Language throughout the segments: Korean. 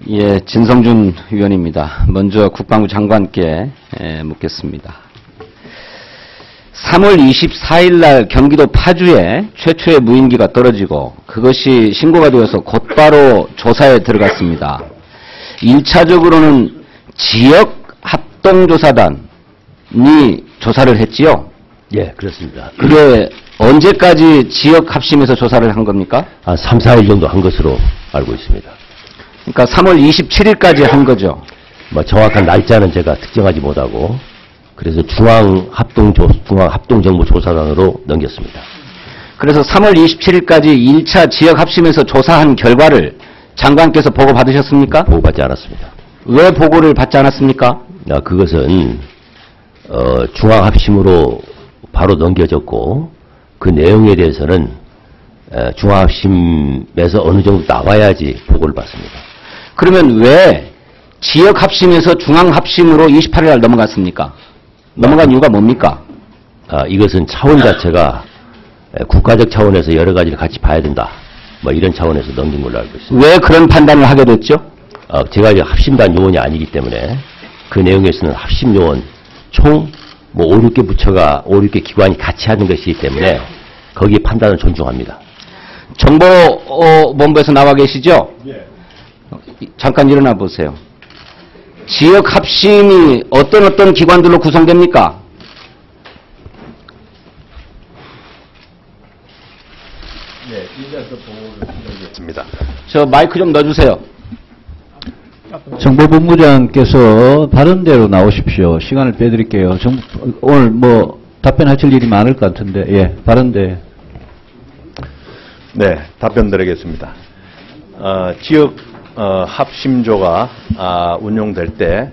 예, 진성준 의원입니다. 먼저 국방부 장관께 묻겠습니다. 3월 24일 날 경기도 파주에 최초의 무인기가 떨어지고 그것이 신고가 되어서 곧바로 조사에 들어갔습니다. 1차적으로는 지역합동조사단이 조사를 했지요? 예, 그렇습니다. 그게 언제까지 지역합심에서 조사를 한 겁니까? 한 3, 4일 정도 한 것으로 알고 있습니다. 그러니까 3월 27일까지 한 거죠. 뭐 정확한 날짜는 제가 특정하지 못하고 그래서 중앙합동정보조사단으로 넘겼습니다. 그래서 3월 27일까지 1차 지역합심에서 조사한 결과를 장관께서 보고 받으셨습니까? 보고받지 않았습니다. 왜 보고를 받지 않았습니까? 그것은 중앙합심으로 바로 넘겨졌고 그 내용에 대해서는 중앙합심에서 어느 정도 나와야지 보고를 받습니다. 그러면 왜 지역합심에서 중앙합심으로 28일 날 넘어갔습니까? 넘어간 이유가 뭡니까? 이것은 차원 자체가 국가적 차원에서 여러 가지를 같이 봐야 된다. 뭐 이런 차원에서 넘긴 걸로 알고 있습니다. 왜 그런 판단을 하게 됐죠? 제가 이제 합심단 요원이 아니기 때문에 그 내용에서는 합심요원 총 5, 6개 부처가 5, 6개 기관이 같이 하는 것이기 때문에 거기에 판단을 존중합니다. 정보본부에서 나와 계시죠? 예. 잠깐 일어나 보세요. 지역합심이 어떤 기관들로 구성됩니까? 네, 이제서 보고를 드리겠습니다. 저 마이크 좀 넣어주세요. 정보본부장께서 다른 데로 나오십시오. 시간을 빼드릴게요. 오늘 뭐 답변하실 일이 많을 것 같은데, 예, 다른 데. 네, 답변 드리겠습니다. 지역 합심조가 운용될 때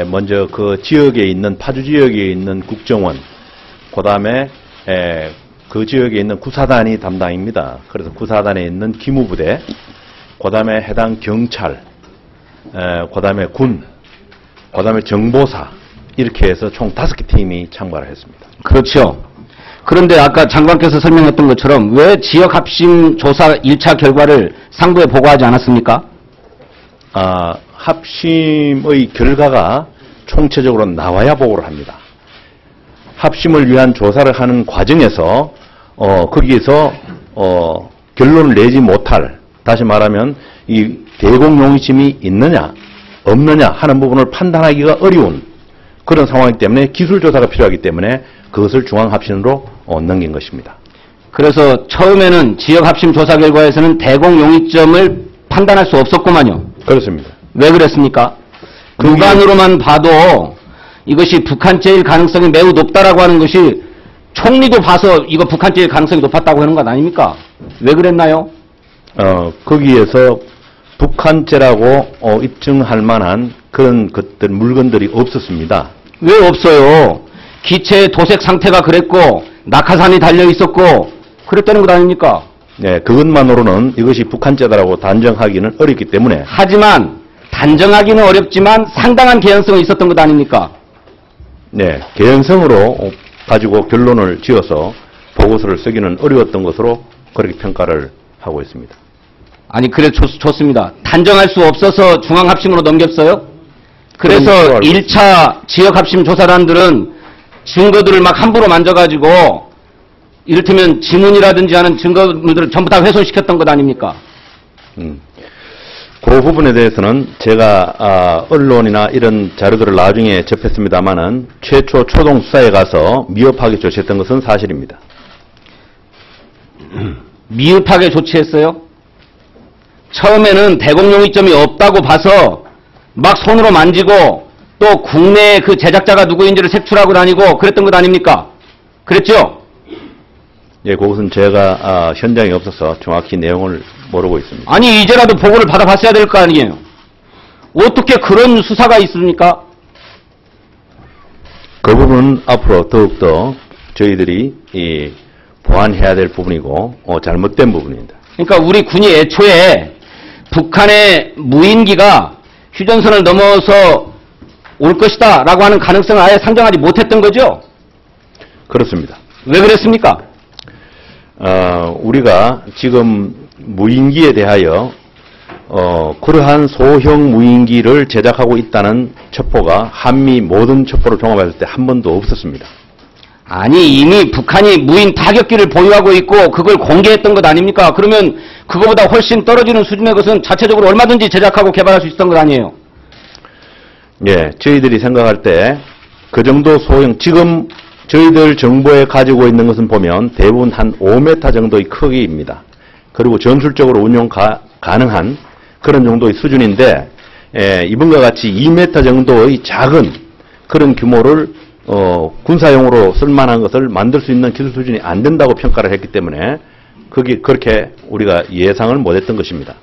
먼저 그 지역에 있는 파주 지역에 있는 국정원, 그다음에 그 지역에 있는 구사단이 담당입니다. 그래서 구사단에 있는 기무부대, 그다음에 해당 경찰, 그다음에 군, 그다음에 정보사 이렇게 해서 총 5개 팀이 참가를 했습니다. 그렇죠. 그런데 아까 장관께서 설명했던 것처럼 왜 지역합심 조사 1차 결과를 상부에 보고하지 않았습니까? 합심의 결과가 총체적으로 나와야 보고를 합니다. 합심을 위한 조사를 하는 과정에서 거기에서 결론을 내지 못할, 다시 말하면 이 대공용의심이 있느냐 없느냐 하는 부분을 판단하기가 어려운 그런 상황이기 때문에 기술조사가 필요하기 때문에 그것을 중앙합심으로 넘긴 것입니다. 그래서 처음에는 지역합심 조사 결과에서는 대공용의점을 판단할 수 없었구만요. 그렇습니다. 왜 그랬습니까? 육안으로만 봐도 이것이 북한제일 가능성이 매우 높다라고 하는 것이 총리도 봐서 이거 북한제일 가능성이 높았다고 하는 것 아닙니까? 왜 그랬나요? 거기에서 북한제라고 입증할 만한 그런 물건들이 없었습니다. 왜 없어요? 기체의 도색 상태가 그랬고 낙하산이 달려 있었고 그랬다는 것 아닙니까? 네, 그것만으로는 이것이 북한제다라고 단정하기는 어렵기 때문에. 하지만 단정하기는 어렵지만 상당한 개연성이 있었던 것 아닙니까? 네, 개연성으로 가지고 결론을 지어서 보고서를 쓰기는 어려웠던 것으로 그렇게 평가를 하고 있습니다. 아니 그래 좋습니다. 단정할 수 없어서 중앙합심으로 넘겼어요? 그래서 1차 지역합심 조사단들은 증거들을 막 함부로 만져가지고 이를테면 지문이라든지 하는 증거물들을 전부 다 훼손시켰던 것 아닙니까? 그 부분에 대해서는 제가 언론이나 이런 자료들을 나중에 접했습니다마는 최초 초동 수사에 가서 미흡하게 조치했던 것은 사실입니다. 미흡하게 조치했어요? 처음에는 대공용의점이 없다고 봐서 막 손으로 만지고 또 국내에 그 제작자가 누구인지를 색출하고 다니고 그랬던 것 아닙니까? 그랬죠? 예, 그것은 제가 현장에 없어서 정확히 내용을 모르고 있습니다. 아니 이제라도 보고를 받아봤어야 될 거 아니에요. 어떻게 그런 수사가 있습니까? 그 부분은 앞으로 더욱더 저희들이 보완해야 될 부분이고 잘못된 부분입니다. 그러니까 우리 군이 애초에 북한의 무인기가 휴전선을 넘어서 올 것이다 라고 하는 가능성을 아예 상정하지 못했던 거죠? 그렇습니다. 왜 그랬습니까? 우리가 지금 무인기에 대하여 그러한 소형 무인기를 제작하고 있다는 첩보가 한미 모든 첩보를 종합했을 때 한 번도 없었습니다. 아니 이미 북한이 무인 타격기를 보유하고 있고 그걸 공개했던 것 아닙니까? 그러면 그거보다 훨씬 떨어지는 수준의 것은 자체적으로 얼마든지 제작하고 개발할 수 있었던 것 아니에요? 예, 저희들이 생각할 때 그 정도 소형, 지금 저희들 정보에 가지고 있는 것은 보면 대부분 한 5m 정도의 크기입니다. 그리고 전술적으로 운용 가능한 그런 정도의 수준인데, 이번과 같이 2m 정도의 작은 그런 규모를 군사용으로 쓸만한 것을 만들 수 있는 기술 수준이 안 된다고 평가를 했기 때문에 그렇게 우리가 예상을 못했던 것입니다.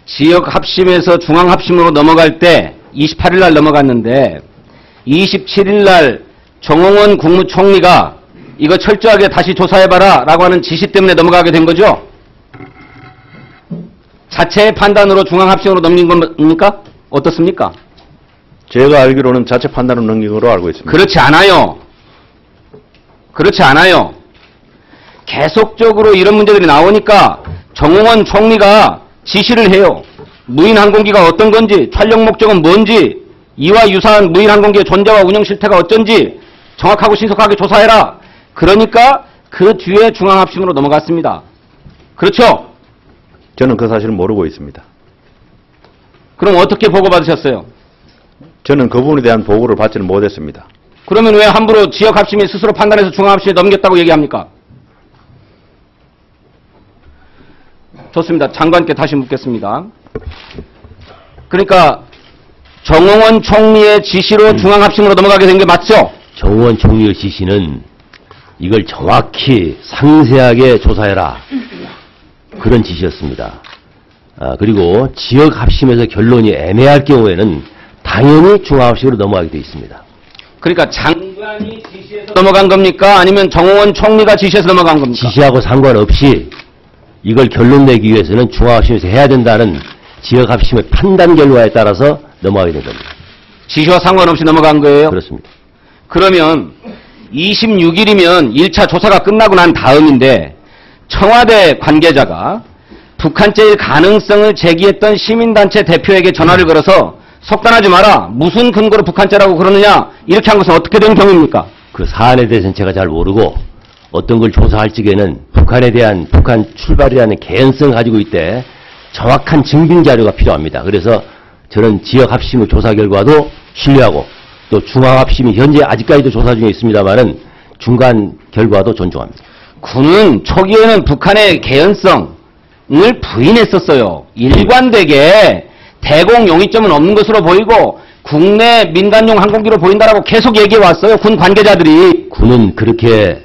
지역 합심에서 중앙 합심으로 넘어갈 때 28일 날 넘어갔는데 27일 날 정홍원 국무총리가 이거 철저하게 다시 조사해봐라 라고 하는 지시 때문에 넘어가게 된 거죠? 자체의 판단으로 중앙 합심으로 넘긴 겁니까? 어떻습니까? 제가 알기로는 자체 판단을 넘긴 걸로 알고 있습니다. 그렇지 않아요. 그렇지 않아요. 계속적으로 이런 문제들이 나오니까 정홍원 총리가 지시를 해요. 무인 항공기가 어떤 건지, 촬영 목적은 뭔지, 이와 유사한 무인 항공기의 존재와 운영 실태가 어쩐지 정확하고 신속하게 조사해라. 그러니까 그 뒤에 중앙합심으로 넘어갔습니다. 그렇죠? 저는 그 사실을 모르고 있습니다. 그럼 어떻게 보고받으셨어요? 저는 그 부분에 대한 보고를 받지는 못했습니다. 그러면 왜 함부로 지역합심이 스스로 판단해서 중앙합심에 넘겼다고 얘기합니까? 좋습니다. 장관께 다시 묻겠습니다. 그러니까 정홍원 총리의 지시로 중앙합심으로 넘어가게 된 게 맞죠? 정홍원 총리의 지시는 이걸 정확히 상세하게 조사해라. 그런 지시였습니다. 그리고 지역 합심에서 결론이 애매할 경우에는 당연히 중앙합심으로 넘어가게 되어 있습니다. 그러니까 장관이 지시해서 넘어간 겁니까? 아니면 정홍원 총리가 지시해서 넘어간 겁니까? 지시하고 상관없이 이걸 결론 내기 위해서는 중앙합심에서 해야 된다는 지역 합심의 판단 결과에 따라서 넘어가게 된 겁니다. 지시와 상관없이 넘어간 거예요? 그렇습니다. 그러면 26일이면 1차 조사가 끝나고 난 다음인데 청와대 관계자가 북한제일 가능성을 제기했던 시민단체 대표에게 전화를 걸어서 속단하지 마라. 무슨 근거로 북한제라고 그러느냐. 이렇게 한 것은 어떻게 된 경우입니까? 그 사안에 대해서는 제가 잘 모르고 어떤 걸 조사할 적에는 북한에 대한 북한 출발이라는 개연성을 가지고 있대 정확한 증빙 자료가 필요합니다. 그래서 저는 지역 합심의 조사 결과도 신뢰하고 또 중앙 합심이 현재 아직까지도 조사 중에 있습니다만은 중간 결과도 존중합니다. 군은 초기에는 북한의 개연성을 부인했었어요. 일관되게 대공 용의점은 없는 것으로 보이고 국내 민간용 항공기로 보인다라고 계속 얘기해 왔어요. 군 관계자들이. 군은 그렇게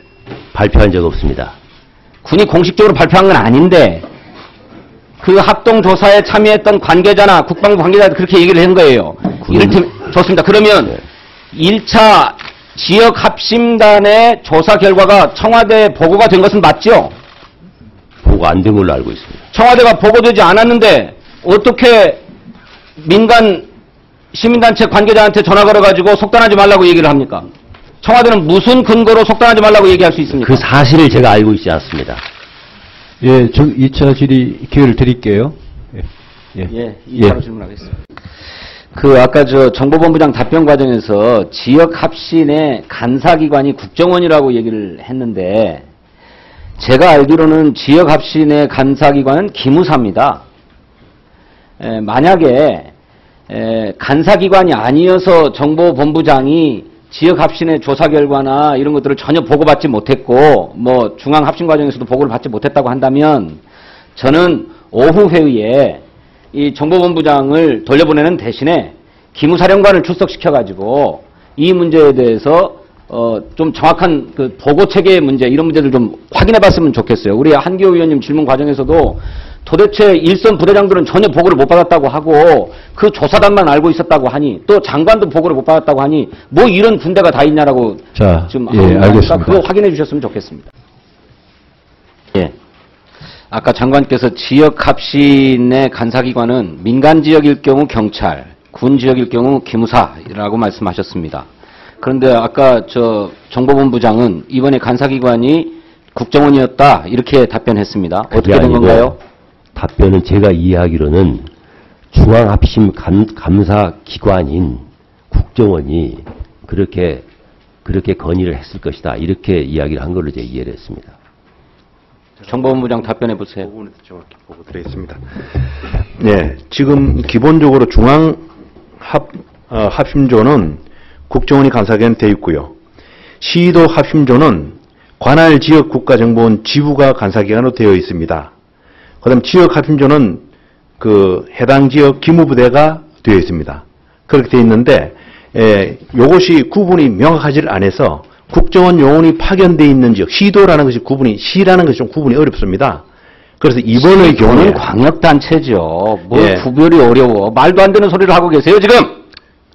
발표한 적 없습니다. 군이 공식적으로 발표한 건 아닌데 그 합동조사에 참여했던 관계자나 국방부 관계자들 그렇게 얘기를 한 거예요. 이를테면 좋습니다. 그러면 1차 지역 합심단의 조사 결과가 청와대에 보고가 된 것은 맞죠? 보고 안 된 걸로 알고 있습니다. 청와대가 보고되지 않았는데 어떻게 민간 시민단체 관계자한테 전화 걸어가지고 속단하지 말라고 얘기를 합니까? 청와대는 무슨 근거로 속단하지 말라고 얘기할 수 있습니까? 그 사실을 제가 알고 있지 않습니다. 예, 2차 질의 기회를 드릴게요. 예. 2차로 질문하겠습니다. 아까 정보본부장 답변 과정에서 지역 합신의 간사기관이 국정원이라고 얘기를 했는데, 제가 알기로는 지역 합신의 간사기관은 기무사입니다. 만약에 간사기관이 아니어서 정보본부장이 지역 합신의 조사 결과나 이런 것들을 전혀 보고받지 못했고, 중앙 합신 과정에서도 보고를 받지 못했다고 한다면, 저는 오후 회의에 이 정보본부장을 돌려보내는 대신에 기무사령관을 출석시켜가지고 이 문제에 대해서 좀 정확한 그 보고 체계의 문제, 이런 문제들 좀 확인해 봤으면 좋겠어요. 우리 한기호 의원님 질문 과정에서도 도대체 일선 부대장들은 전혀 보고를 못 받았다고 하고 그 조사단만 알고 있었다고 하니, 또 장관도 보고를 못 받았다고 하니 뭐 이런 군대가 다 있냐라고 자, 지금 알겠습니다. 그거 확인해 주셨으면 좋겠습니다. 예. 아까 장관께서 지역 합신의 간사기관은 민간 지역일 경우 경찰, 군 지역일 경우 기무사라고 말씀하셨습니다. 그런데 아까 정보본부장은 이번에 간사기관이 국정원이었다 이렇게 답변했습니다. 어떻게 된 건가요? 답변은 제가 이해하기로는 중앙합심 감사기관인 국정원이 그렇게 건의를 했을 것이다. 이렇게 이야기를 한 걸로 제가 이해를 했습니다. 정보본부장 답변해 보세요. 부분에 정확히 보고 드리겠습니다. 네, 지금 기본적으로 합심조는 국정원이 감사기관 되어 있고요. 시도 합심조는 관할 지역 국가정보원 지부가 감사기관으로 되어 있습니다. 그다음 지역 합심조는 그 해당 지역 기무부대가 되어 있습니다. 그렇게 되어 있는데 이것이 구분이 명확하지 않아서 국정원 요원이 파견되어 있는 지역, 시도라는 것이 시라는 것이 좀 구분이 어렵습니다. 그래서 이번의 경우는 광역단체죠. 뭘 예. 구별이 어려워. 말도 안 되는 소리를 하고 계세요, 지금.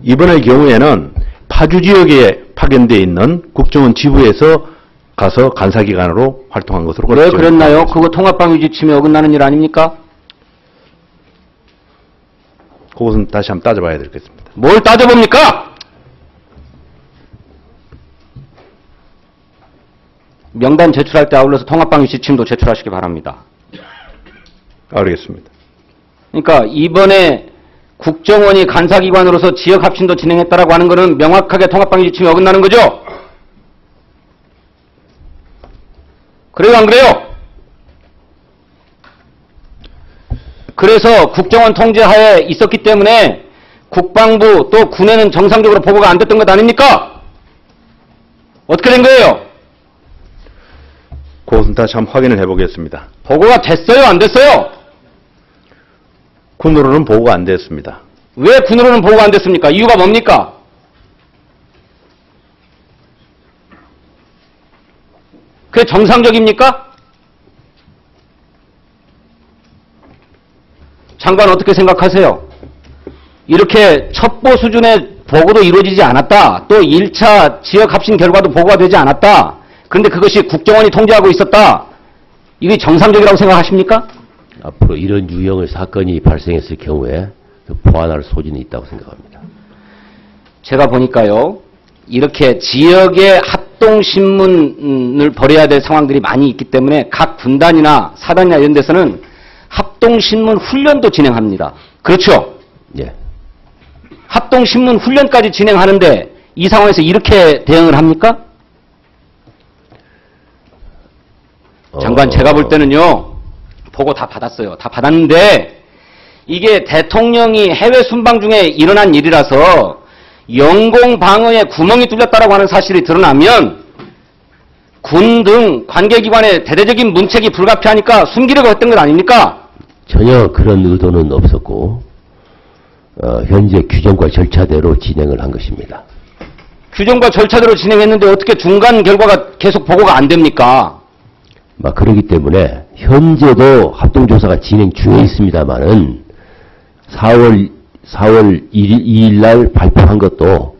이번의 경우에는 파주 지역에 파견되어 있는 국정원 지부에서 가서 간사기관으로 활동한 것으로 왜 그렇죠. 그랬나요? 그거 통합방위 지침에 어긋나는 일 아닙니까? 그것은 다시 한번 따져봐야 되겠습니다. 뭘 따져봅니까? 명단 제출할 때 아울러서 통합방위 지침도 제출하시기 바랍니다. 알겠습니다. 그러니까 이번에 국정원이 간사기관으로서 지역 합심도 진행했다라고 하는 것은 명확하게 통합방위 지침에 어긋나는 거죠? 그래요, 안 그래요? 그래서 국정원 통제하에 있었기 때문에 국방부 또 군에는 정상적으로 보고가 안 됐던 것 아닙니까? 어떻게 된 거예요? 그것은 다시 한번 확인을 해보겠습니다. 보고가 됐어요, 안 됐어요? 군으로는 보고가 안 됐습니다. 왜 군으로는 보고가 안 됐습니까? 이유가 뭡니까? 그게 정상적입니까? 장관 어떻게 생각하세요? 이렇게 첩보 수준의 보고도 이루어지지 않았다. 또 1차 지역 합심 결과도 보고가 되지 않았다. 그런데 그것이 국정원이 통제하고 있었다. 이게 정상적이라고 생각하십니까? 앞으로 이런 유형의 사건이 발생했을 경우에 보완할 소진이 있다고 생각합니다. 제가 보니까요, 이렇게 지역의 합동신문을 벌여야 될 상황들이 많이 있기 때문에 각 군단이나 사단이나 이런 데서는 합동신문 훈련도 진행합니다. 그렇죠? 예. 합동신문 훈련까지 진행하는데 이 상황에서 이렇게 대응을 합니까? 장관, 제가 볼 때는요, 보고 다 받았어요. 다 받았는데 이게 대통령이 해외 순방 중에 일어난 일이라서 영공 방어에 구멍이 뚫렸다라고 하는 사실이 드러나면 군 등 관계기관의 대대적인 문책이 불가피하니까 숨기려고 했던 것 아닙니까? 전혀 그런 의도는 없었고 현재 규정과 절차대로 진행을 한 것입니다. 규정과 절차대로 진행했는데 어떻게 중간 결과가 계속 보고가 안 됩니까? 그렇기 때문에 현재도 합동조사가 진행 중에 있습니다만은 4월 2일 날 발표한 것도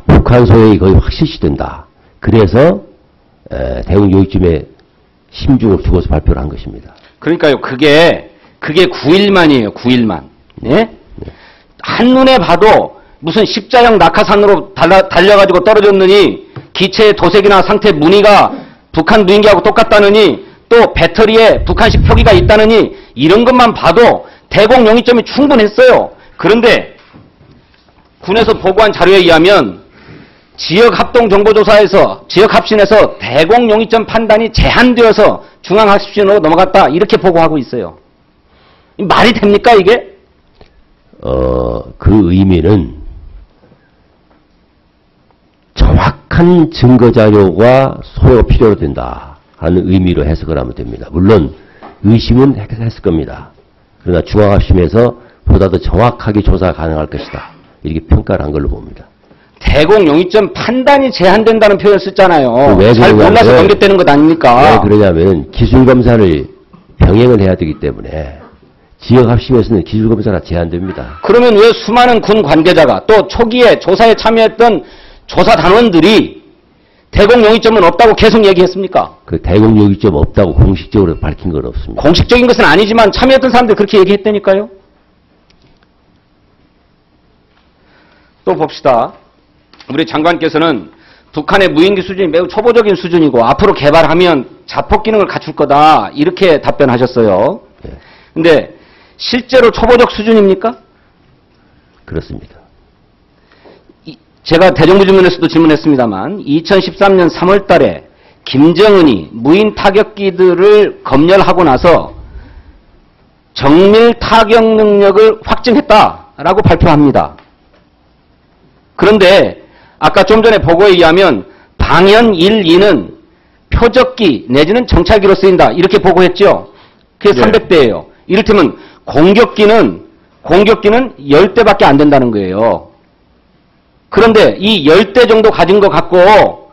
북한 소행이 거의 확실시된다. 그래서 대응 요기쯤에 심중을 두고서 발표를 한 것입니다. 그러니까요. 그게 9일만이에요. 9일만. 예? 한눈에 봐도 무슨 십자형 낙하산으로 달려가지고 떨어졌느니 기체의 도색이나 상태 무늬가 북한 무인기하고 똑같다느니 또 배터리에 북한식 표기가 있다느니 이런 것만 봐도 대공 용의점이 충분했어요. 그런데 군에서 보고한 자료에 의하면 지역 합동 정보조사에서 지역 합심에서 대공 용의점 판단이 제한되어서 중앙 합심으로 넘어갔다 이렇게 보고하고 있어요. 말이 됩니까 이게? 그 의미는 정확한 증거 자료가 소요가 필요로 된다 하는 의미로 해석을 하면 됩니다. 물론 의심은 했을 겁니다. 그러나 중앙합심에서 보다 더 정확하게 조사가 가능할 것이다. 이렇게 평가를 한 걸로 봅니다. 대공 용의점 판단이 제한된다는 표현을 썼잖아요. 왜 잘 몰라서 넘겼다는 것 아닙니까? 왜 그러냐면 기술검사를 병행을 해야 되기 때문에 지역합심에서는 기술검사가 제한됩니다. 그러면 왜 수많은 군 관계자가 또 초기에 조사에 참여했던 조사 단원들이 대공 용의점은 없다고 계속 얘기했습니까? 그 대공 용의점 없다고 공식적으로 밝힌 건 없습니다. 공식적인 것은 아니지만 참여했던 사람들이 그렇게 얘기했다니까요. 또 봅시다. 우리 장관께서는 북한의 무인기 수준이 매우 초보적인 수준이고 앞으로 개발하면 자폭 기능을 갖출 거다 이렇게 답변하셨어요. 근데 실제로 초보적 수준입니까? 그렇습니다. 제가 대정부질문에서도 질문했습니다만 2013년 3월 달에 김정은이 무인 타격기들을 검열하고 나서 정밀 타격 능력을 확증했다라고 발표합니다. 그런데 아까 좀 전에 보고에 의하면 방연 1, 2는 표적기 내지는 정찰기로 쓰인다. 이렇게 보고했죠. 그게 네. 300대예요. 이를테면 공격기는 10대밖에 안 된다는 거예요. 그런데 이 10대 정도 가진 것 갖고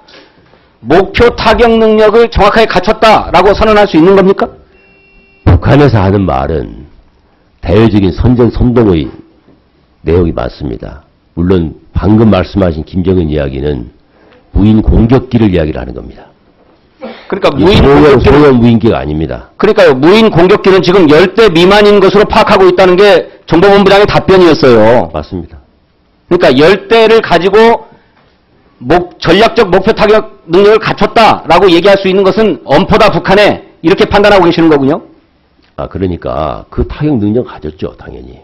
목표 타격 능력을 정확하게 갖췄다라고 선언할 수 있는 겁니까? 북한에서 하는 말은 대외적인 선전 선동의 내용이 많습니다. 물론 방금 말씀하신 김정은 이야기는 무인 공격기를 이야기를 하는 겁니다. 그러니까 무인 공격기는 소형 무인기가 아닙니다. 그러니까요. 무인 공격기는 지금 10대 미만인 것으로 파악하고 있다는 게 정보본부장의 답변이었어요. 맞습니다. 그러니까 10대를 가지고 전략적 목표 타격 능력을 갖췄다라고 얘기할 수 있는 것은 엄포다 북한에 이렇게 판단하고 계시는 거군요. 그러니까 그 타격 능력 가졌죠, 당연히.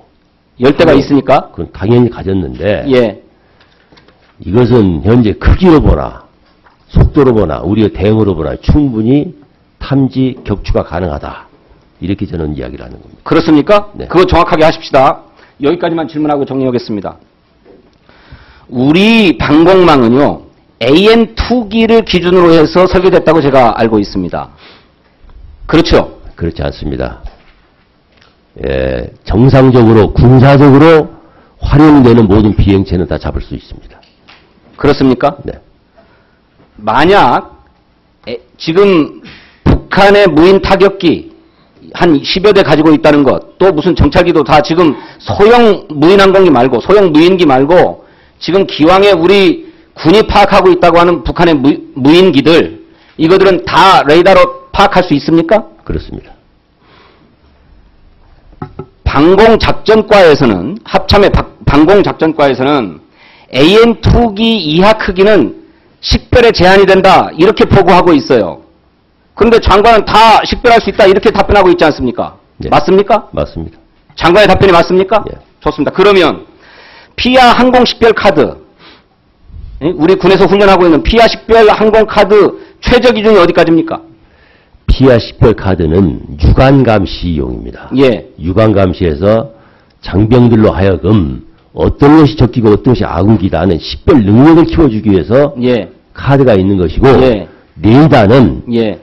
10대가 있으니까. 그건 당연히 가졌는데 예. 이것은 현재 크기로 보나 속도로 보나 우리의 대응으로 보나 충분히 탐지 격추가 가능하다. 이렇게 저는 이야기를 하는 겁니다. 그렇습니까? 네. 그거 정확하게 하십시다. 여기까지만 질문하고 정리하겠습니다. 우리 방공망은요, AN2기를 기준으로 해서 설계됐다고 제가 알고 있습니다. 그렇죠? 그렇지 않습니다. 예, 정상적으로 군사적으로 활용되는 모든 비행체는 다 잡을 수 있습니다. 그렇습니까? 네. 만약 지금 북한의 무인 타격기 한 10여 대 가지고 있다는 것, 또 무슨 정찰기도 다 지금 소형 무인 항공기 말고 소형 무인기 말고 지금 기왕에 우리 군이 파악하고 있다고 하는 북한의 무인기들, 이거들은 다 레이더로 파악할 수 있습니까? 그렇습니다. 방공작전과에서는, 합참의 방공작전과에서는 AN2기 이하 크기는 식별에 제한이 된다, 이렇게 보고하고 있어요. 그런데 장관은 다 식별할 수 있다, 이렇게 답변하고 있지 않습니까? 네. 맞습니까? 맞습니다. 장관의 답변이 맞습니까? 예. 좋습니다. 그러면 피아 항공 식별 카드, 우리 군에서 훈련하고 있는 피아 식별 항공 카드 최저 기준이 어디까지입니까? 피아 식별 카드는 유관 감시용입니다. 예. 유관 감시에서 장병들로 하여금 어떤 것이 적기고 어떤 것이 아군기다 하는 식별 능력을 키워주기 위해서 예. 카드가 있는 것이고 예. 레이더는 예.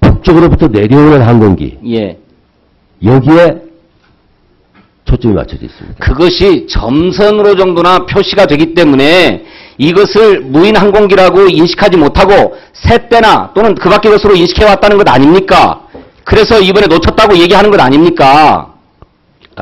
북쪽으로부터 내려오는 항공기 예. 여기에 초점이 맞춰져 있습니다. 그것이 점선으로 정도나 표시가 되기 때문에 이것을 무인 항공기라고 인식하지 못하고 새때나 또는 그 밖의 것으로 인식해왔다는 것 아닙니까? 그래서 이번에 놓쳤다고 얘기하는 것 아닙니까?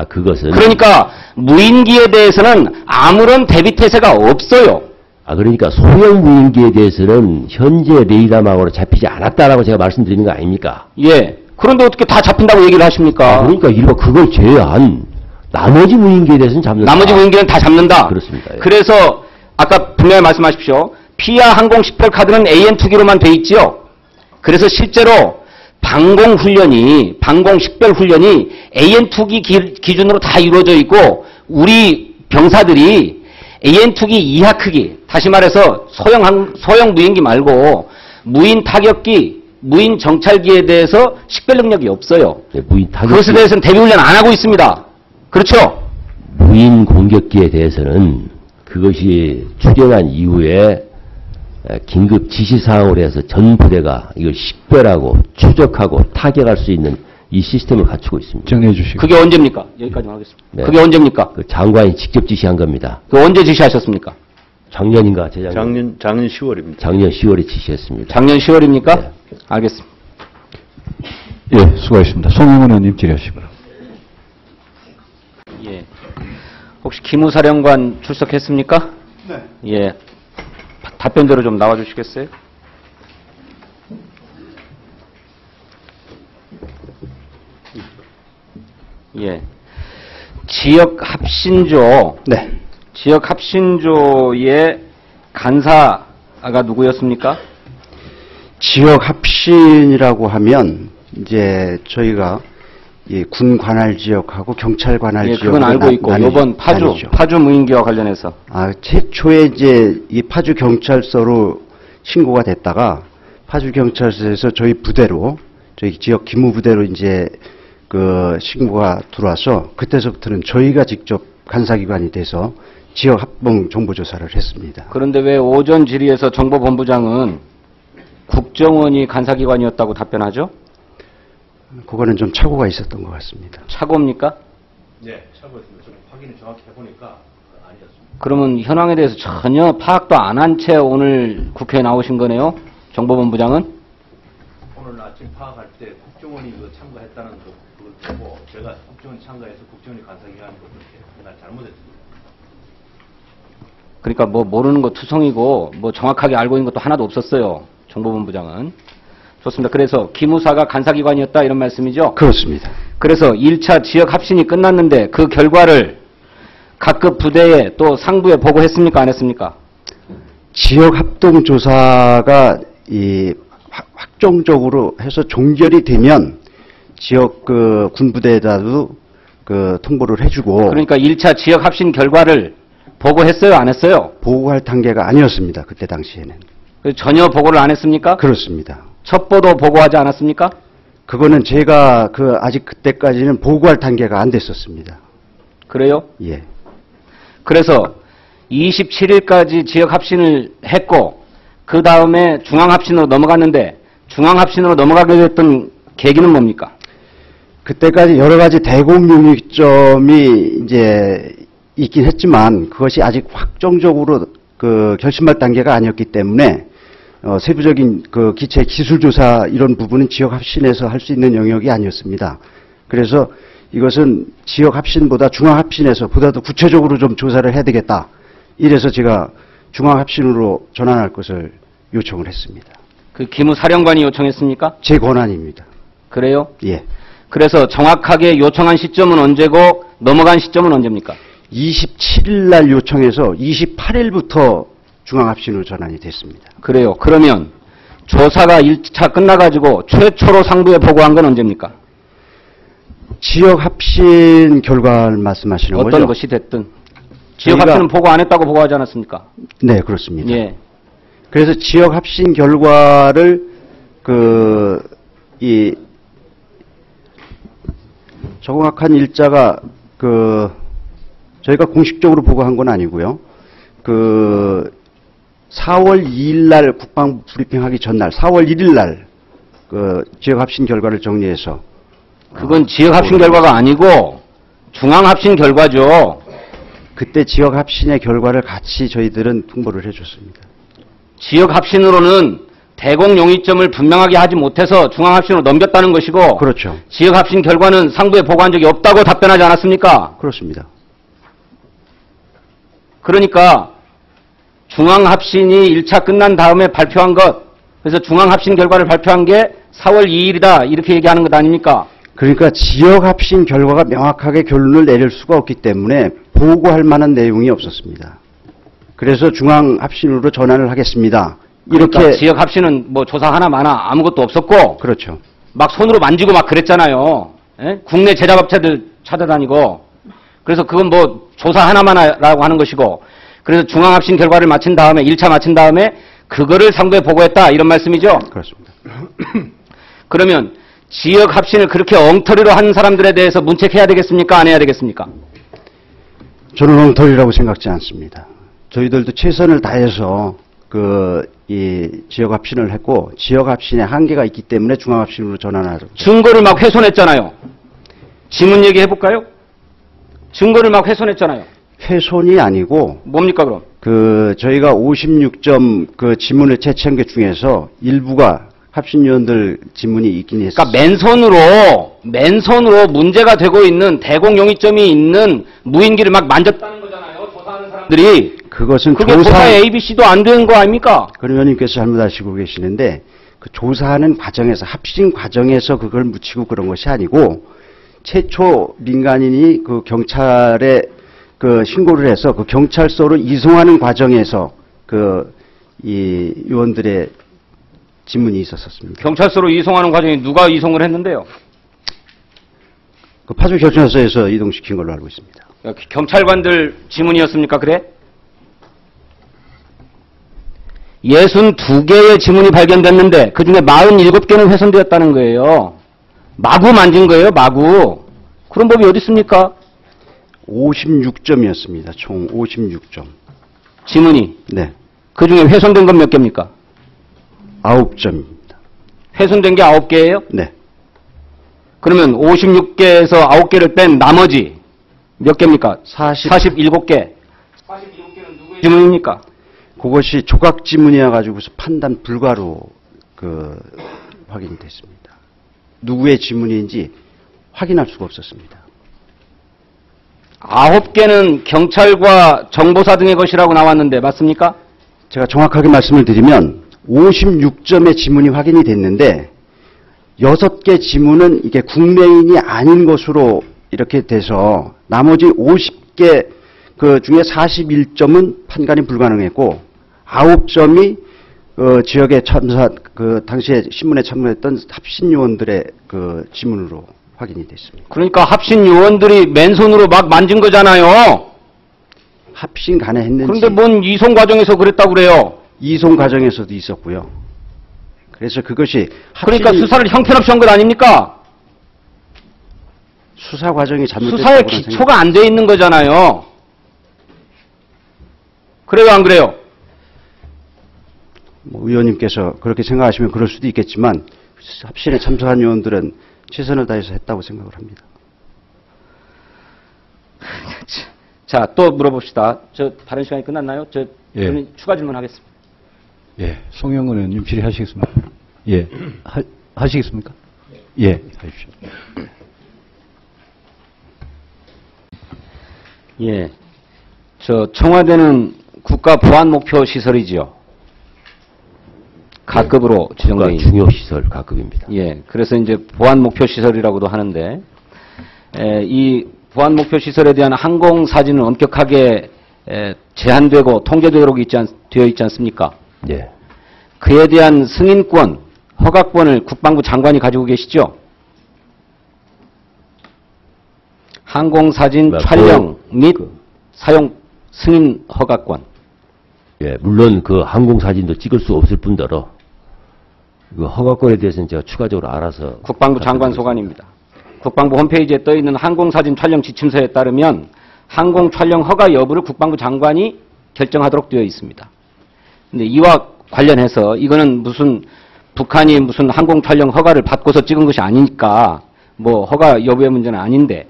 그것은 그러니까 무인기에 대해서는 아무런 대비태세가 없어요. 그러니까 소형 무인기에 대해서는 현재 레이더망으로 잡히지 않았다라고 제가 말씀드리는 거 아닙니까? 예. 그런데 어떻게 다 잡힌다고 얘기를 하십니까? 그러니까 일반 그걸 제외한 나머지 무인기에 대해서는 잡는다. 나머지 무인기는 다 잡는다. 그렇습니다. 예. 그래서 아까 분명히 말씀하십시오. 피아 항공 식별 카드는 AN2기로만 돼 있지요. 그래서 실제로 방공 식별 훈련이 AN2기 기준으로 다 이루어져 있고 우리 병사들이 AN2기 이하 크기, 다시 말해서 소형 무인기 말고 무인 타격기, 무인 정찰기에 대해서 식별 능력이 없어요. 네, 무인 타격기, 그것에 대해서는 대비 훈련 안 하고 있습니다. 그렇죠? 무인 공격기에 대해서는 그것이 출현한 이후에 긴급 지시사항으로 해서 전 부대가 이걸 식별하고 추적하고 타격할 수 있는 이 시스템을 갖추고 있습니다. 정리해 주시고. 그게 언제입니까? 여기까지만 하겠습니다. 네. 그게 언제입니까? 그 장관이 직접 지시한 겁니다. 그 언제 지시하셨습니까? 작년인가 재작년? 작년 10월입니다. 작년 10월에 지시했습니다. 작년 10월입니까? 네. 알겠습니다. 예, 수고하셨습니다. 송영훈 의원님 질의하시기 바랍니다. 예. 혹시 기무사령관 출석했습니까? 네. 예. 답변대로 좀 나와주시겠어요? 예. 지역 합신조. 네. 지역 합신조의 간사가 누구였습니까? 지역 합신이라고 하면 이제 저희가 이 군 관할 지역하고 경찰 관할 예, 지역. 그건 알고 있고 이번 파주 무인기와 관련해서 최초에 이제 이 파주 경찰서로 신고가 됐다가 파주 경찰서에서 저희 부대로 저희 지역 기무 부대로 이제 그 신고가 들어와서 그때서부터는 저희가 직접 간사기관이 돼서 지역 합동 정보조사를 했습니다. 그런데 왜 오전 질의에서 정보본부장은 국정원이 간사기관이었다고 답변하죠? 그거는 좀 착오가 있었던 것 같습니다. 착오입니까? 네, 착오했습니다. 좀 확인을 정확히 해보니까 아니었습니다. 그러면 현황에 대해서 전혀 파악도 안 한 채 오늘 국회에 나오신 거네요? 정보본부장은? 오늘 아침 파악할 때 국정원이 그 참가했다는 그걸 보고 제가 국정원이 참가해서 국정원이 간사기관인 것을 그날 잘못했습니다. 그러니까 뭐 모르는 거 투성이고 뭐 정확하게 알고 있는 것도 하나도 없었어요. 정보본부장은. 좋습니다. 그래서 기무사가 간사기관이었다 이런 말씀이죠? 그렇습니다. 그래서 1차 지역 합신이 끝났는데 그 결과를 각급 부대에 또 상부에 보고했습니까? 안 했습니까? 지역 합동 조사가 이 확정적으로 해서 종결이 되면 지역 그 군부대에다도 그 통보를 해주고 그러니까 1차 지역 합신 결과를 보고했어요? 안 했어요? 보고할 단계가 아니었습니다. 그때 당시에는. 전혀 보고를 안 했습니까? 그렇습니다. 첩보도 보고하지 않았습니까? 그거는 제가 그 아직 그때까지는 보고할 단계가 안 됐었습니다. 그래요? 예. 그래서 27일까지 지역 합신을 했고 그 다음에 중앙 합신으로 넘어갔는데 중앙 합신으로 넘어가게 됐던 계기는 뭡니까? 그때까지 여러 가지 대공용익점이 이제 있긴 했지만 그것이 아직 확정적으로 그 결심할 단계가 아니었기 때문에 세부적인 그 기체 기술 조사 이런 부분은 지역 합신에서 할 수 있는 영역이 아니었습니다. 그래서 이것은 지역 합신보다 중앙 합신에서 보다도 구체적으로 좀 조사를 해야 되겠다. 이래서 제가 중앙 합신으로 전환할 것을 요청을 했습니다. 그 기무사령관이 요청했습니까? 제 권한입니다. 그래요? 예. 그래서 정확하게 요청한 시점은 언제고 넘어간 시점은 언제입니까? 27일 날 요청해서 28일부터 중앙합신으로 전환이 됐습니다. 그래요. 그러면 조사가 1차 끝나가지고 최초로 상부에 보고한 건 언제입니까? 지역 합신 결과를 말씀하시는 거죠? 어떤 것이 됐든. 지역 저희가- 합신은 보고 안 했다고 보고하지 않았습니까? 네, 그렇습니다. 예. 그래서 지역 합신 결과를 정확한 일자가 저희가 공식적으로 보고한 건 아니고요. 4월 2일 날 국방부 브리핑하기 전날 4월 1일 날 지역 합신 결과를 정리해서 그건 지역 합신 결과가 아니고 중앙 합신 결과죠. 그때 지역 합신의 결과를 같이 저희들은 통보를 해줬습니다. 지역 합신으로는 대공 용의점을 분명하게 하지 못해서 중앙 합신으로 넘겼다는 것이고 그렇죠. 지역 합신 결과는 상부에 보고한 적이 없다고 답변하지 않았습니까? 그렇습니다. 그러니까 중앙 합신이 1차 끝난 다음에 발표한 것, 그래서 중앙 합신 결과를 발표한 게 4월 2일이다 이렇게 얘기하는 것 아닙니까? 그러니까 지역 합신 결과가 명확하게 결론을 내릴 수가 없기 때문에 보고할 만한 내용이 없었습니다. 그래서 중앙 합신으로 전환을 하겠습니다. 이렇게 그러니까 지역 합신은 뭐 조사 하나 마나 아무것도 없었고 그렇죠. 막 손으로 만지고 막 그랬잖아요. 예? 국내 제작업체들 찾아다니고. 그래서 그건 뭐 조사 하나만이라고 하는 것이고, 그래서 중앙합신 결과를 마친 다음에 1차 마친 다음에 그거를 상부에 보고했다 이런 말씀이죠. 그렇습니다. 그러면 지역 합신을 그렇게 엉터리로 한 사람들에 대해서 문책해야 되겠습니까? 안 해야 되겠습니까? 저는 엉터리라고 생각지 않습니다. 저희들도 최선을 다해서 이 지역 합신을 했고 지역 합신에 한계가 있기 때문에 중앙 합신으로 전환하죠. 증거를 막 훼손했잖아요. 지문 얘기해 볼까요? 증거를 막 훼손했잖아요. 훼손이 아니고 뭡니까 그럼? 저희가 56점 지문을 채취한 것 중에서 일부가 합신위원들 지문이 있긴 했어요. 그러니까 맨손으로 문제가 되고 있는 대공 용의점이 있는 무인기를 막 만졌다는 거잖아요. 조사하는 사람들이. 그것은 그게 조사 ABC도 안 되는 거 아닙니까? 그 의원님께서 잘못 아시고 계시는데 그 조사하는 과정에서 합신 과정에서 그걸 묻히고 그런 것이 아니고 최초 민간인이 그 경찰에 신고를 해서 그 경찰서로 이송하는 과정에서 이 의원들의 지문이 있었습니다. 경찰서로 이송하는 과정에 누가 이송을 했는데요? 그 파주 결정서에서 이동시킨 걸로 알고 있습니다. 경찰관들 지문이었습니까? 그래? 62개의 지문이 발견됐는데 그중에 47개는 훼손되었다는 거예요. 마구 만진 거예요, 마구. 그런 법이 어디 있습니까? 56점이었습니다. 총 56점. 지문이. 네. 그중에 훼손된 건 몇 개입니까? 9점입니다. 훼손된 게 9개예요? 네. 그러면 56개에서 9개를 뺀 나머지 몇 개입니까? 47개. 47개는 누구의 지문입니까? 그것이 조각 지문이어 가지고서 판단 불가로 확인이 됐습니다. 누구의 지문인지 확인할 수가 없었습니다. 9개는 경찰과 정보사 등의 것이라고 나왔는데 맞습니까? 제가 정확하게 말씀을 드리면 56점의 지문이 확인이 됐는데 6개 지문은 이게 국내인이 아닌 것으로 이렇게 돼서 나머지 50개 그 중에 41점은 판단이 불가능했고 9점이 지역에 당시에 신문에 참여했던 합신 요원들의 지문으로 확인이 됐습니다. 그러니까 합신 요원들이 맨손으로 막 만진 거잖아요. 합신 간에 했는지 그런데 뭔 이송 과정에서 그랬다고 그래요. 이송 과정에서도 있었고요. 그래서 그것이 그러니까 수사를 형편없이 한 것 아닙니까? 수사 과정이 잘못됐다고 수사의 기초가 안 돼 있는 거잖아요. 그래요, 안 그래요? 의원님께서 그렇게 생각하시면 그럴 수도 있겠지만 합신에 참석한 요원들은 최선을 다해서 했다고 생각을 합니다. 자, 또 물어봅시다. 다른 시간이 끝났나요? 예. 저는 추가 질문하겠습니다. 예, 송영근 의원님 질의하시겠습니까? 예, 하시겠습니까? 예, 하십시오. 예, 청와대는 국가 보안 목표 시설이지요. 가급으로 지정되어 있는. 중요 시설 가급입니다. 예, 그래서 이제 보안 목표 시설이라고도 하는데, 이 보안 목표 시설에 대한 항공 사진은 엄격하게 제한되고 통제되도록 되어 있지 않습니까? 예. 그에 대한 승인권, 허가권을 국방부 장관이 가지고 계시죠? 항공 사진 촬영 및 사용 승인 허가권. 예, 물론 그 항공 사진도 찍을 수 없을 뿐더러 그 허가권에 대해서는 제가 추가적으로 알아서 국방부 장관 소관입니다. 국방부 홈페이지에 떠 있는 항공 사진 촬영 지침서에 따르면 항공 촬영 허가 여부를 국방부 장관이 결정하도록 되어 있습니다. 근데 이와 관련해서 이거는 북한이 무슨 항공 촬영 허가를 받고서 찍은 것이 아니니까 뭐 허가 여부의 문제는 아닌데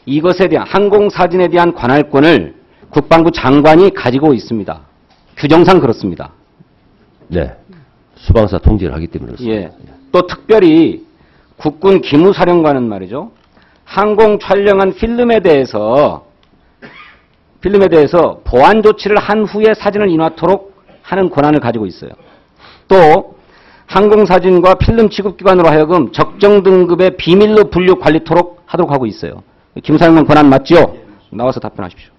이것에 대한 항공 사진에 대한 관할권을 국방부 장관이 가지고 있습니다. 규정상 그렇습니다. 네. 수방사 통제를 하기 때문에 그렇습니다. 예. 또 특별히 국군 기무사령관은 말이죠. 항공 촬영한 필름에 대해서 보안 조치를 한 후에 사진을 인화토록 하는 권한을 가지고 있어요. 또 항공사진과 필름 취급기관으로 하여금 적정 등급의 비밀로 분류 관리토록 하도록 하고 있어요. 기무사령관 권한 맞죠? 나와서 답변하십시오.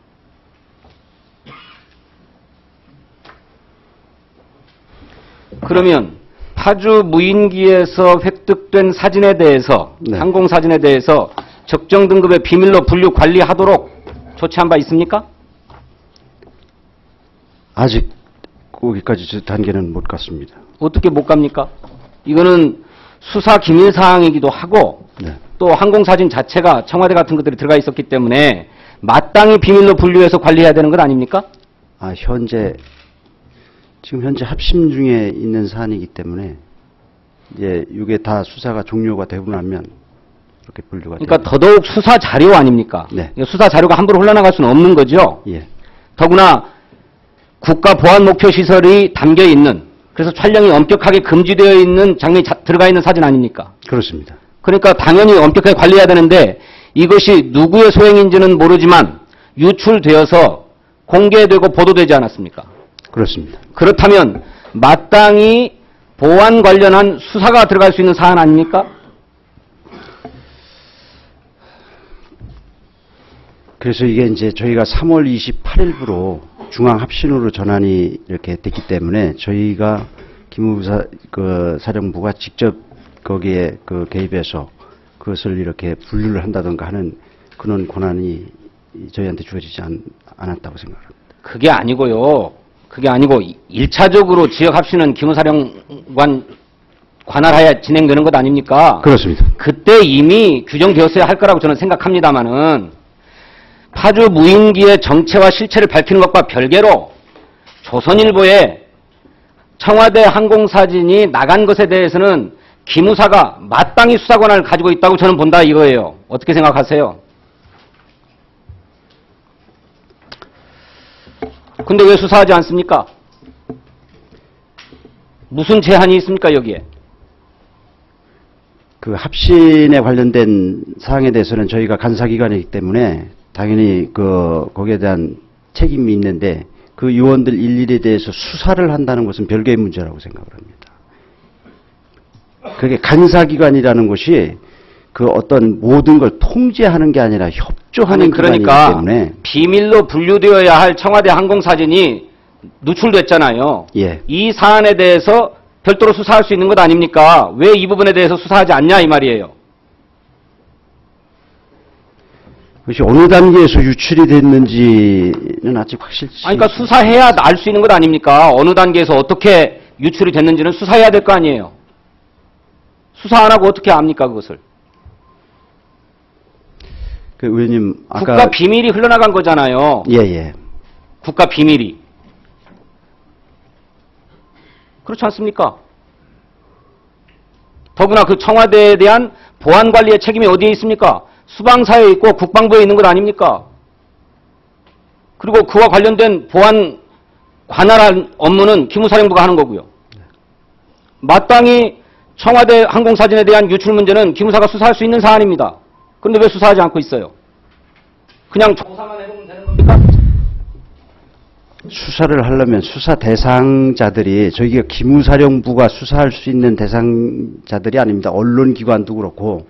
그러면 파주 무인기에서 획득된 사진에 대해서 네. 항공사진에 대해서 적정 등급의 비밀로 분류 관리하도록 조치한 바 있습니까? 아직 거기까지 단계는 못 갔습니다. 어떻게 못 갑니까? 이거는 수사 기밀 사항이기도 하고 네. 또 항공사진 자체가 청와대 같은 것들이 들어가 있었기 때문에 마땅히 비밀로 분류해서 관리해야 되는 것 아닙니까? 지금 현재 합심 중에 있는 사안이기 때문에 이제 이게 다 수사가 종료가 되고 나면 그렇게 분류가 그러니까 됩니다. 더더욱 수사 자료 아닙니까? 네. 수사 자료가 함부로 흘러나갈 수는 없는 거죠. 예. 더구나 국가 보안 목표 시설이 담겨 있는 그래서 촬영이 엄격하게 금지되어 있는 장면이 들어가 있는 사진 아닙니까? 그렇습니다. 그러니까 당연히 엄격하게 관리해야 되는데 이것이 누구의 소행인지는 모르지만 유출되어서 공개되고 보도되지 않았습니까? 그렇습니다. 그렇다면 마땅히 보안 관련한 수사가 들어갈 수 있는 사안 아닙니까? 그래서 이게 이제 저희가 3월 28일부로 중앙합신으로 전환이 이렇게 됐기 때문에 저희가 기무부 사령부가 직접 거기에 개입해서 그것을 이렇게 분류를 한다든가 하는 그런 권한이 저희한테 주어지지 않았다고 생각합니다. 그게 아니고요. 그게 아니고 1차적으로 지역합심은 기무사령관 관할하에 진행되는 것 아닙니까? 그렇습니다. 그때 이미 규정되었어야 할 거라고 저는 생각합니다마는 파주 무인기의 정체와 실체를 밝히는 것과 별개로 조선일보에 청와대 항공사진이 나간 것에 대해서는 기무사가 마땅히 수사 권한을 가지고 있다고 저는 본다 이거예요. 어떻게 생각하세요? 근데 왜 수사하지 않습니까? 무슨 제한이 있습니까, 여기에? 그 합신에 관련된 사항에 대해서는 저희가 간사기관이기 때문에 당연히 거기에 대한 책임이 있는데 그 요원들 일일에 대해서 수사를 한다는 것은 별개의 문제라고 생각을 합니다. 그게 간사기관이라는 것이 그 어떤 모든 걸 통제하는 게 아니라 협조하는 기관이기 때문에 비밀로 분류되어야 할 청와대 항공사진이 누출됐잖아요. 예. 이 사안에 대해서 별도로 수사할 수 있는 것 아닙니까? 왜 이 부분에 대해서 수사하지 않냐 이 말이에요. 그것이 어느 단계에서 유출이 됐는지는 아직 확실치. 아니, 그러니까 수사해야 알 수 있는 것 아닙니까? 어느 단계에서 어떻게 유출이 됐는지는 수사해야 될 거 아니에요. 수사 안 하고 어떻게 압니까 그것을? 그 의원님 아까 국가 비밀이 흘러나간 거잖아요. 예. 국가 비밀이. 그렇지 않습니까? 더구나 그 청와대에 대한 보안 관리의 책임이 어디에 있습니까? 수방사에 있고 국방부에 있는 것 아닙니까? 그리고 그와 관련된 보안 관할한 업무는 기무사령부가 하는 거고요. 마땅히 청와대 항공사진에 대한 유출 문제는 기무사가 수사할 수 있는 사안입니다. 그런데 왜 수사하지 않고 있어요? 그냥 조사만 해보면 되는 겁니까? 수사를 하려면 수사 대상자들이 저희가 기무사령부가 수사할 수 있는 대상자들이 아닙니다. 언론기관도 그렇고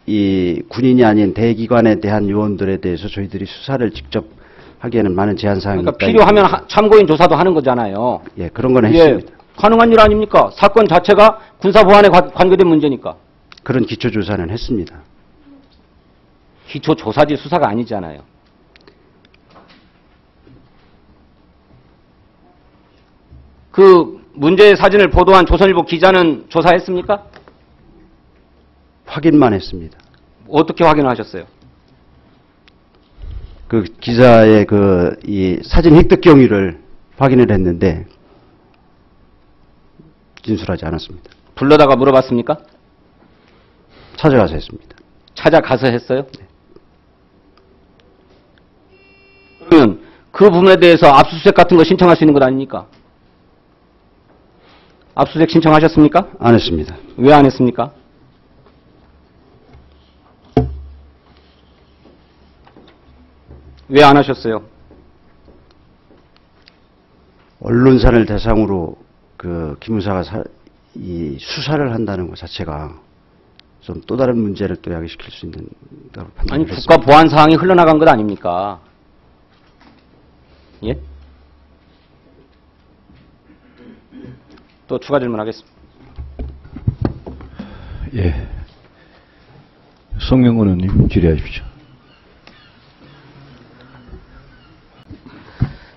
이 군인이 아닌 대기관에 대한 요원들에 대해서 저희들이 수사를 직접 하기에는 많은 제한 사항이 있다. 그러니까 필요하면 참고인 조사도 하는 거잖아요. 예, 그런 건 예, 했습니다. 가능한 일 아닙니까? 사건 자체가 군사보안에 관계된 문제니까. 그런 기초조사는 했습니다. 기초조사지 수사가 아니잖아요. 그 문제의 사진을 보도한 조선일보 기자는 조사했습니까? 확인만 했습니다. 어떻게 확인하셨어요? 그 기자의 이 사진 획득 경위를 확인을 했는데 진술하지 않았습니다. 불러다가 물어봤습니까? 찾아가서 했습니다. 찾아가서 했어요? 그러면 그 부분에 대해서 압수수색 같은 거 신청할 수 있는 것 아닙니까? 압수수색 신청하셨습니까? 안 했습니다. 왜 안 했습니까? 왜 안 하셨어요? 언론사를 대상으로 기무사가 이 수사를 한다는 것 자체가 좀 또 다른 문제를 또 야기시킬 수 있는다고 판단을 아니, 했습니다. 국가 보안 사항이 흘러나간 것 아닙니까? 예? 또 추가 질문하겠습니다. 예. 송영근 의원님 질의하십시오.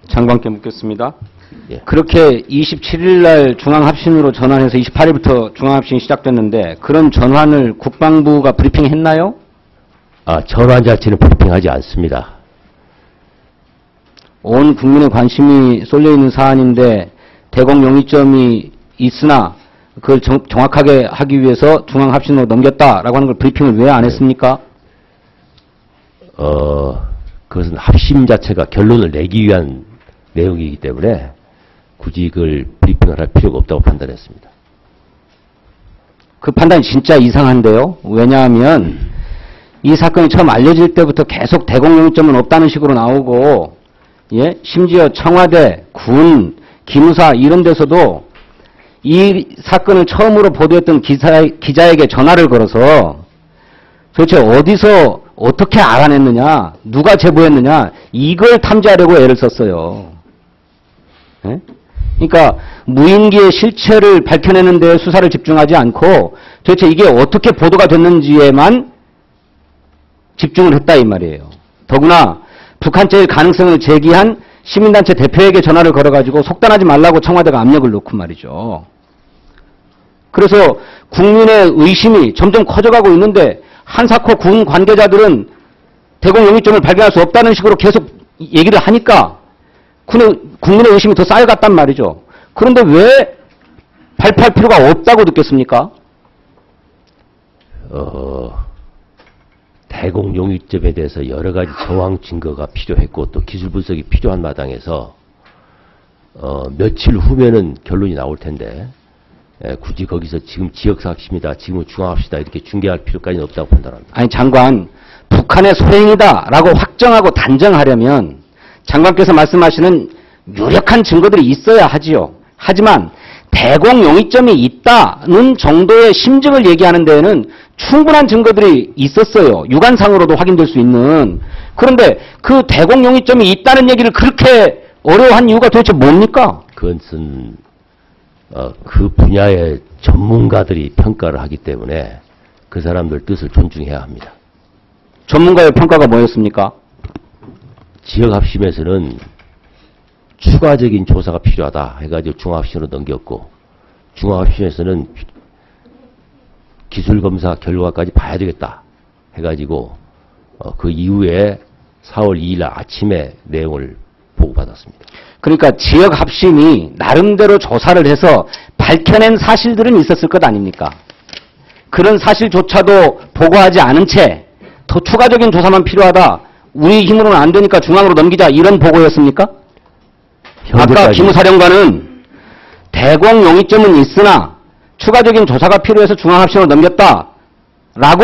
장관께 묻겠습니다. 예. 그렇게 27일 날 중앙합신으로 전환해서 28일부터 중앙합신이 시작됐는데 그런 전환을 국방부가 브리핑했나요? 전환 자체는 브리핑하지 않습니다. 온 국민의 관심이 쏠려 있는 사안인데 대공 용의점이 있으나 그걸 정확하게 하기 위해서 중앙합신으로 넘겼다라고 하는 걸 브리핑을 왜 안 했습니까? 그것은 합심 자체가 결론을 내기 위한 내용이기 때문에 굳이 그걸 브리핑을 할 필요가 없다고 판단했습니다. 그 판단이 진짜 이상한데요. 왜냐하면 이 사건이 처음 알려질 때부터 계속 대공 용의점은 없다는 식으로 나오고, 예, 심지어 청와대, 군, 기무사 이런 데서도 이 사건을 처음으로 보도했던 기자에게 전화를 걸어서 도대체 어디서 어떻게 알아냈느냐, 누가 제보했느냐, 이걸 탐지하려고 애를 썼어요. 예? 그러니까 무인기의 실체를 밝혀내는 데 수사를 집중하지 않고 도대체 이게 어떻게 보도가 됐는지에만 집중을 했다 이 말이에요. 더구나 북한죄의 가능성을 제기한 시민단체 대표에게 전화를 걸어가지고 속단하지 말라고 청와대가 압력을 넣고 말이죠. 그래서 국민의 의심이 점점 커져가고 있는데 한사코 군 관계자들은 대공 용의점을 발견할 수 없다는 식으로 계속 얘기를 하니까 국민의 의심이 더 쌓여갔단 말이죠. 그런데 왜 발표할 필요가 없다고 느꼈습니까? 대공 용의점에 대해서 여러 가지 정황 증거가 필요했고 또 기술 분석이 필요한 마당에서 며칠 후면은 결론이 나올 텐데 굳이 거기서 지금 지역사학습니다, 지금은 중앙합시다 이렇게 중계할 필요까지는 없다고 판단합니다. 아니 장관, 북한의 소행이다라고 확정하고 단정하려면 장관께서 말씀하시는 유력한 증거들이 있어야 하지요. 하지만 대공 용의점이 있다는 정도의 심증을 얘기하는 데에는 충분한 증거들이 있었어요. 육안상으로도 확인될 수 있는. 그런데 그 대공 용의점이 있다는 얘기를 그렇게 어려워한 이유가 도대체 뭡니까? 그것은 그 분야의 전문가들이 평가를 하기 때문에 그 사람들 뜻을 존중해야 합니다. 전문가의 평가가 뭐였습니까? 지역합심에서는 추가적인 조사가 필요하다 해가지고 중앙합심으로 넘겼고 중앙합심에서는 기술검사 결과까지 봐야 되겠다 해가지고 그 이후에 4월 2일 아침에 내용을 보고받았습니다. 그러니까 지역합심이 나름대로 조사를 해서 밝혀낸 사실들은 있었을 것 아닙니까? 그런 사실조차도 보고하지 않은 채 더 추가적인 조사만 필요하다. 우리 힘으로는 안 되니까 중앙으로 넘기자. 이런 보고였습니까? 아까 기무사령관은 대공 용의점은 있으나 추가적인 조사가 필요해서 중앙합심으로 넘겼다라고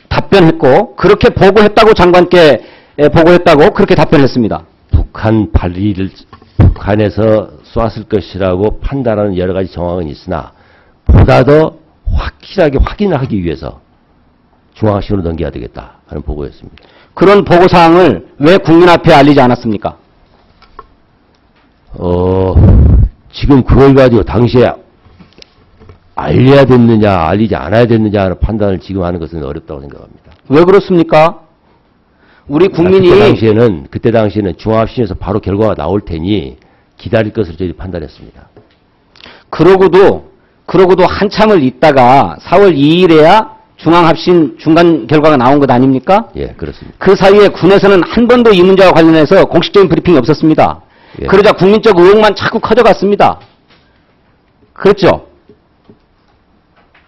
답변했고 그렇게 보고했다고 장관께 보고했다고 그렇게 답변했습니다. 북한 발리를 북한에서 쏘았을 것이라고 판단하는 여러 가지 정황은 있으나 보다 더 확실하게 확인을 하기 위해서 중앙합심으로 넘겨야 되겠다 하는 보고였습니다. 그런 보고사항을 왜 국민 앞에 알리지 않았습니까? 지금 그걸 가지고 당시에 알려야 됐느냐 알리지 않아야 됐느냐 하는 판단을 지금 하는 것은 어렵다고 생각합니다. 왜 그렇습니까? 우리 국민이 그때 당시에는 중앙합심에서 바로 결과가 나올 테니 기다릴 것을 저희들이 판단했습니다. 그러고도 한참을 있다가 4월 2일에야 중앙합심 중간 결과가 나온 것 아닙니까? 예, 그렇습니다. 그 사이에 군에서는 한 번도 이 문제와 관련해서 공식적인 브리핑이 없었습니다. 예. 그러자 국민적 의혹만 자꾸 커져갔습니다. 그랬죠?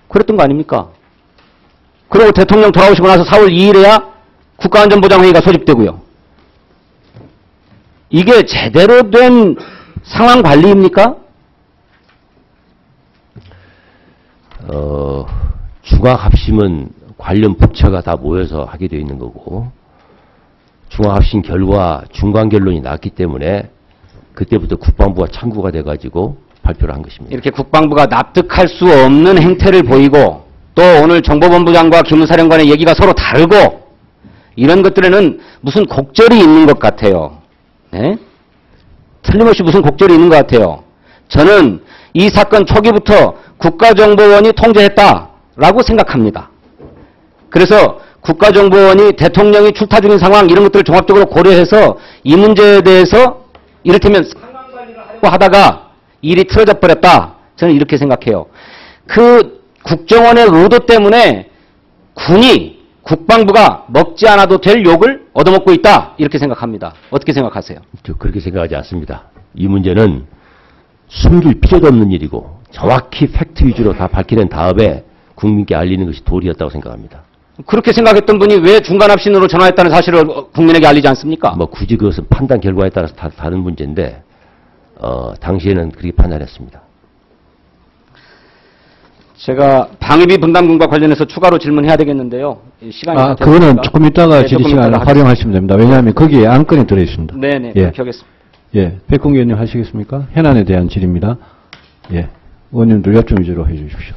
그랬던 거 아닙니까? 그리고 대통령 돌아오시고 나서 4월 2일에야 국가안전보장회의가 소집되고요. 이게 제대로 된 상황 관리입니까? 중앙합심은 관련 부처가 다 모여서 하게 되어 있는 거고 중앙합심 결과 중간 결론이 났기 때문에 그때부터 국방부가 참고가 돼가지고 발표를 한 것입니다. 이렇게 국방부가 납득할 수 없는 행태를 보이고 또 오늘 정보본부장과 기무사령관의 얘기가 서로 다르고 이런 것들에는 무슨 곡절이 있는 것 같아요. 네? 틀림없이 무슨 곡절이 있는 것 같아요. 저는 이 사건 초기부터 국가정보원이 통제했다라고 생각합니다. 그래서 국가정보원이 대통령이 출타 중인 상황 이런 것들을 종합적으로 고려해서 이 문제에 대해서 이를테면 상황관리를 하려고 하다가 일이 틀어져 버렸다. 저는 이렇게 생각해요. 그 국정원의 의도 때문에 국방부가 먹지 않아도 될 욕을 얻어먹고 있다. 이렇게 생각합니다. 어떻게 생각하세요? 저 그렇게 생각하지 않습니다. 이 문제는 숨길 필요도 없는 일이고 정확히 팩트 위주로 다 밝혀낸 다음에 국민께 알리는 것이 도리였다고 생각합니다. 그렇게 생각했던 분이 왜 중간합심으로 전화했다는 사실을 국민에게 알리지 않습니까? 뭐 굳이 그것은 판단 결과에 따라서 다른 문제인데 당시에는 그렇게 판단했습니다. 제가 방위비 분담금과 관련해서 추가로 질문해야 되겠는데요. 시간이 그거는 조금 있다가 네, 질의 시간을 활용하시면 됩니다. 왜냐하면 거기에 안건이 들어있습니다. 네네, 예. 그렇게 하겠습니다. 예, 백공기 의원님 하시겠습니까? 현안에 대한 질의입니다. 예, 의원님들 협조 위주로 해주십시오.